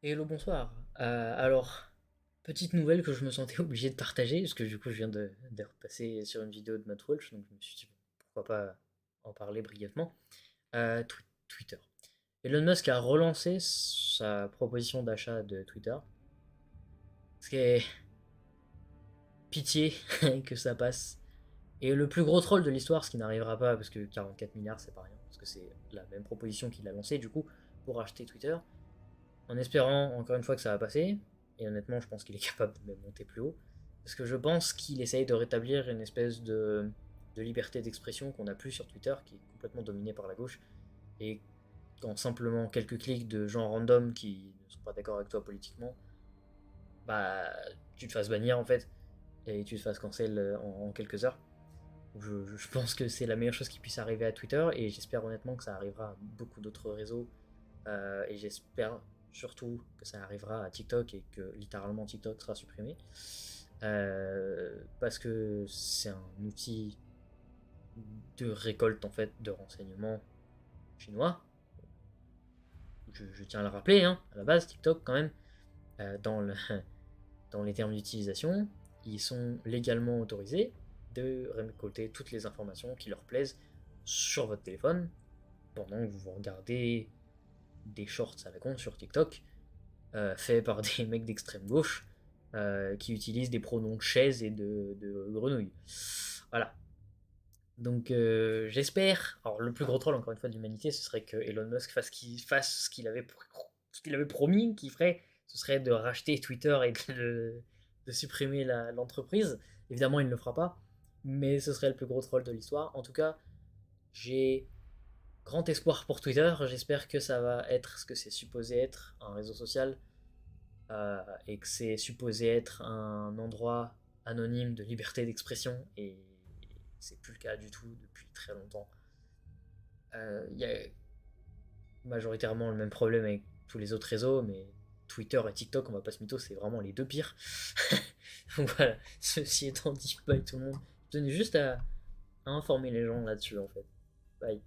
Hello, bonsoir. Alors, petite nouvelle que je me sentais obligé de partager, parce que du coup je viens de repasser sur une vidéo de Matt Walsh, donc je me suis dit pourquoi pas en parler brièvement. Twitter. Elon Musk a relancé sa proposition d'achat de Twitter, ce qui est pitié que ça passe. Et le plus gros troll de l'histoire, ce qui n'arrivera pas, parce que 44 milliards c'est pas rien, parce que c'est la même proposition qu'il a lancée du coup pour acheter Twitter, en espérant encore une fois que ça va passer. Et honnêtement, je pense qu'il est capable de même monter plus haut. Parce que je pense qu'il essaye de rétablir une espèce de liberté d'expression qu'on n'a plus sur Twitter, qui est complètement dominée par la gauche. Et quand simplement quelques clics de gens random qui ne sont pas d'accord avec toi politiquement, bah tu te fasses bannir en fait, et tu te fasses cancel en quelques heures. Je pense que c'est la meilleure chose qui puisse arriver à Twitter, et j'espère honnêtement que ça arrivera à beaucoup d'autres réseaux. Et j'espère surtout que ça arrivera à TikTok et que littéralement TikTok sera supprimé. Parce que c'est un outil de récolte en fait de renseignements chinois. Je tiens à le rappeler, hein, à la base, TikTok quand même, dans, dans les termes d'utilisation, ils sont légalement autorisés de récolter toutes les informations qui leur plaisent sur votre téléphone pendant que vous regardez des shorts à la con sur TikTok, fait par des mecs d'extrême gauche qui utilisent des pronoms de chaise et de grenouille. Voilà. Donc j'espère. Alors le plus gros troll encore une fois de l'humanité, ce serait que Elon Musk fasse ce qu'il avait promis qu'il ferait. Ce serait de racheter Twitter et de supprimer l'entreprise. Évidemment, il ne le fera pas, mais ce serait le plus gros troll de l'histoire. En tout cas, j'ai grand espoir pour Twitter. J'espère que ça va être ce que c'est supposé être, un réseau social, et que c'est supposé être un endroit anonyme de liberté d'expression, et c'est plus le cas du tout depuis très longtemps. Il y a majoritairement le même problème avec tous les autres réseaux, mais Twitter et TikTok, on va pas se mytho, c'est vraiment les deux pires. Donc voilà, ceci étant dit, bye tout le monde. Je tenais juste à informer les gens là-dessus en fait. Bye.